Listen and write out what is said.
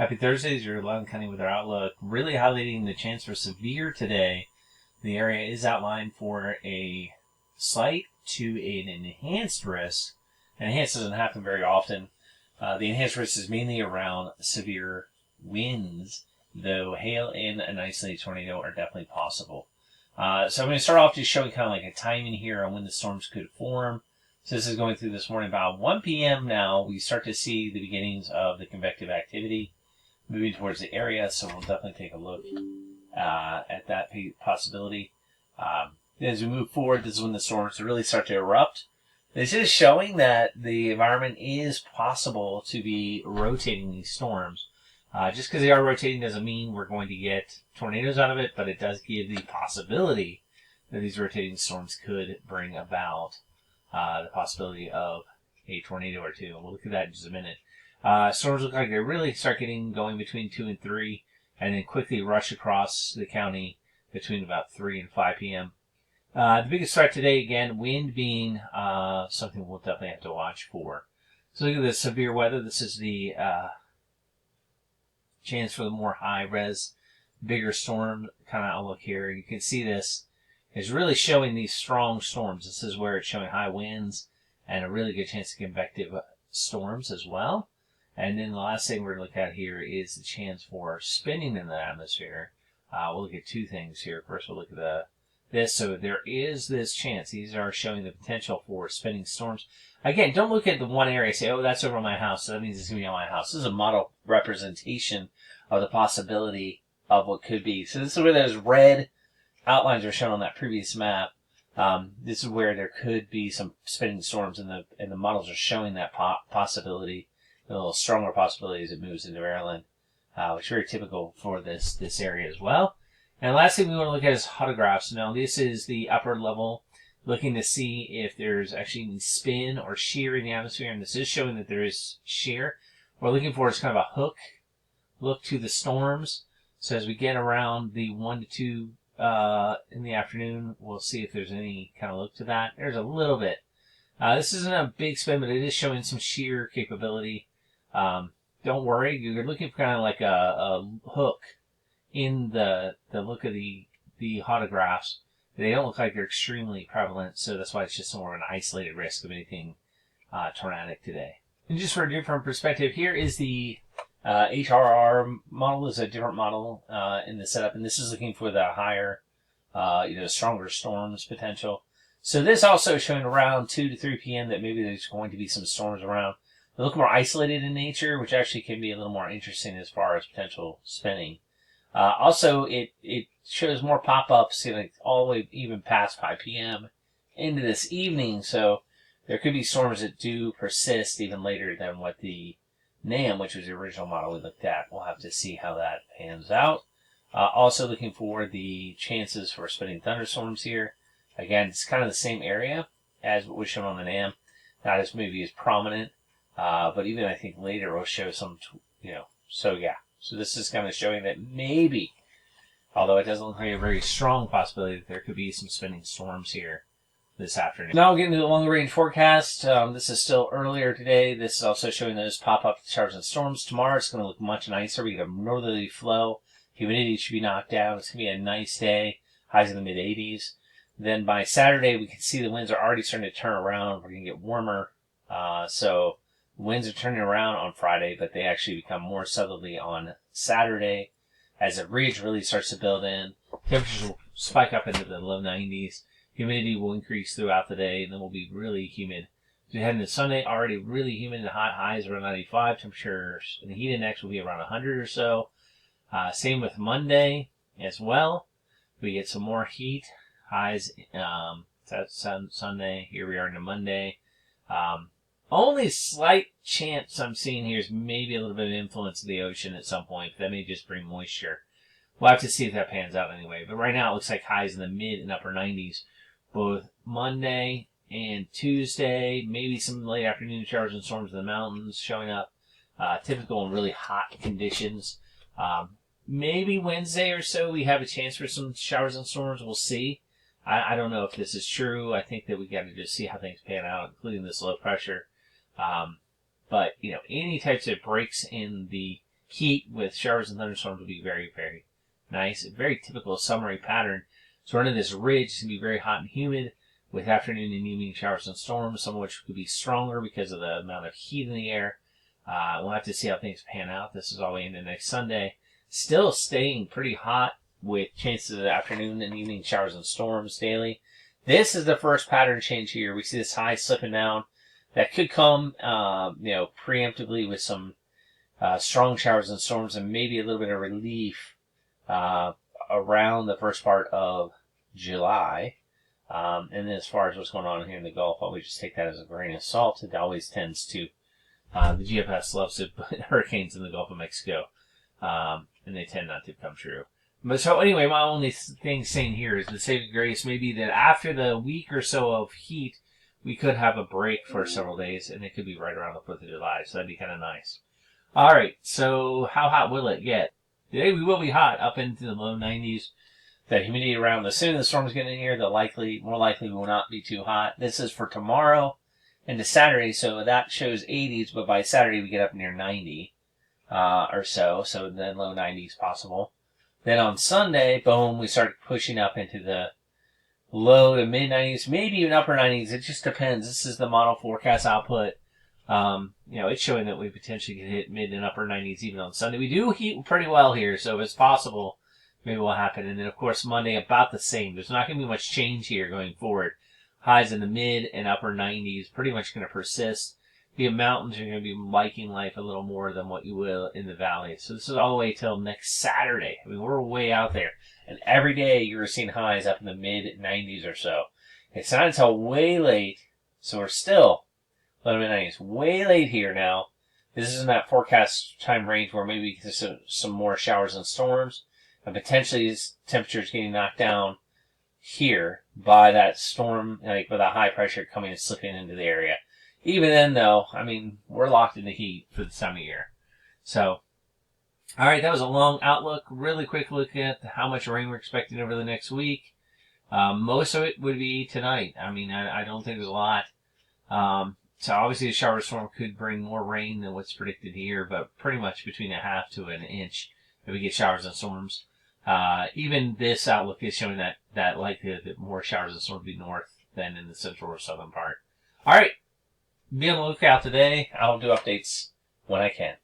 Happy Thursday. Your Loudoun County Weather Outlook. Really highlighting the chance for severe today. The area is outlined for a slight to an enhanced risk. And enhanced doesn't happen very often. The enhanced risk is mainly around severe winds, though hail and an isolated tornado are definitely possible. So I'm going to start off just showing kind of like a timing here on when the storms could form. So this is going through this morning. About 1 p.m. now, we start to see the beginnings of the convective activity moving towards the area. So we'll definitely take a look at that possibility. As we move forward, this is when the storms really start to erupt. This is showing that the environment is possible to be rotating these storms. Just because they are rotating doesn't mean we're going to get tornadoes out of it, but it does give the possibility that these rotating storms could bring about the possibility of a tornado or two. We'll look at that in just a minute. Storms look like they really start getting going between 2 and 3, and then quickly rush across the county between about 3 and 5 p.m. The biggest threat today, again, wind being something we'll definitely have to watch for. So look at the severe weather. This is the chance for the more high-res, bigger storm kind of outlook here. You can see this is really showing these strong storms. This is where it's showing high winds and a really good chance of convective storms as well. And then the last thing we're going to look at here is the chance for spinning in the atmosphere. We'll look at two things here. First, we'll look at this. So there is this chance. These are showing the potential for spinning storms. Again, don't look at the one area and say, oh, that's over my house, so that means it's going to be on my house. This is a model representation of the possibility of what could be. So this is where those red outlines are shown on that previous map. This is where there could be some spinning storms, and the models are showing that possibility, a little stronger possibility as it moves into Maryland, which is very typical for this area as well. And last thing we want to look at is hotographs. Now, this is the upper level, looking to see if there's actually any spin or shear in the atmosphere, and this is showing that there is shear. What we're looking for is kind of a hook look to the storms. So as we get around the 1 to 2 in the afternoon, we'll see if there's any kind of look to that. There's a little bit. This isn't a big spin, but it is showing some shear capability. Don't worry, you're looking for kind of like a hook in the look of the hotographs. They don't look like they're extremely prevalent, so that's why it's just more of an isolated risk of anything tornadic today. And just for a different perspective, here is the HRR model. Is a different model in the setup, and this is looking for the higher, stronger storms potential. So this also is showing around 2 to 3 p.m. that maybe there's going to be some storms around. They look more isolated in nature, which actually can be a little more interesting as far as potential spinning. Also, it shows more pop-ups, all the way even past 5 p.m. into this evening, so there could be storms that do persist even later than what the NAM, which was the original model we looked at. We'll have to see how that pans out. Also looking for the chances for spinning thunderstorms here. Again, it's kind of the same area as what was shown on the NAM. Not as maybe as prominent, but even I think later we'll show some, so yeah. So this is kind of showing that maybe, although it doesn't look like a very strong possibility, that there could be some spinning storms here this afternoon. Now we'll get into the longer range forecast. This is still earlier today. This is also showing those pop-up showers and storms. Tomorrow it's going to look much nicer. We get a northerly flow. Humidity should be knocked down. It's going to be a nice day. Highs in the mid-80s. Then by Saturday, we can see the winds are already starting to turn around. We're going to get warmer. So winds are turning around on Friday, but they actually become more southerly on Saturday as the ridge really starts to build in. Temperatures will spike up into the low 90s. Humidity will increase throughout the day, and then we'll be really humid. As we head into Sunday, already really humid and hot, highs around 95. Temperatures in the heat index will be around 100 or so. Same with Monday as well. We get some more heat. Highs, that's Sunday. Here we are into Monday. Only slight chance I'm seeing here is maybe a little bit of influence of the ocean at some point. That may just bring moisture. We'll have to see if that pans out anyway. But right now it looks like highs in the mid and upper 90s. Both Monday and Tuesday. Maybe some late afternoon showers and storms in the mountains showing up. Typical and really hot conditions. Maybe Wednesday or so we have a chance for some showers and storms. We'll see. I don't know if this is true. I think that we got to just see how things pan out, including this low pressure. But, any types of breaks in the heat with showers and thunderstorms will be very, very nice. A very typical summery pattern. So we're into this ridge. It's going to be very hot and humid with afternoon and evening showers and storms, some of which could be stronger because of the amount of heat in the air. We'll have to see how things pan out. This is all the way into next Sunday. Still staying pretty hot with chances of afternoon and evening showers and storms daily. This is the first pattern change here. We see this high slipping down. That could come, preemptively with some strong showers and storms and maybe a little bit of relief around the first part of July. And then as far as what's going on here in the Gulf, I would just take that as a grain of salt. It always tends to. The GFS loves to put hurricanes in the Gulf of Mexico, and they tend not to come true. But so anyway, my only thing saying here is the saving grace may be that after the week or so of heat, we could have a break for several days, and it could be right around the 4th of July, so that'd be kind of nice. All right, so how hot will it get? Today we will be hot, up into the low 90s. The humidity around, the sooner the storms get in here, more likely we will not be too hot. This is for tomorrow into Saturday, so that shows 80s, but by Saturday we get up near 90 or so then low 90s possible. Then on Sunday, boom, we start pushing up into the low to mid 90s, maybe even upper 90s. It just depends. This is the model forecast output. It's showing that we potentially could hit mid and upper 90s even on Sunday. We do heat pretty well here, so if it's possible, maybe what will happen. And then, of course, Monday, about the same. There's not going to be much change here going forward. Highs in the mid and upper 90s, pretty much going to persist. The mountains are going to be liking life a little more than what you will in the valley. So this is all the way till next Saturday. I mean, we're way out there. And every day you're seeing highs up in the mid 90s or so. It's not until way late, so we're still low to mid 90s. Way late here now. This is in that forecast time range where maybe we can see some more showers and storms. And potentially these temperatures getting knocked down here by that storm, like by that high pressure coming and slipping into the area. Even then, though, I mean, we're locked in the heat for this time of year. So, all right, that was a long outlook. Really quick look at how much rain we're expecting over the next week. Most of it would be tonight. I mean, I don't think there's a lot. So obviously, a shower storm could bring more rain than what's predicted here, but pretty much between a half to an inch if we get showers and storms. Even this outlook is showing that likelihood that more showers and storms will be north than in the central or southern part. All right. Be on the lookout today. I'll do updates when I can.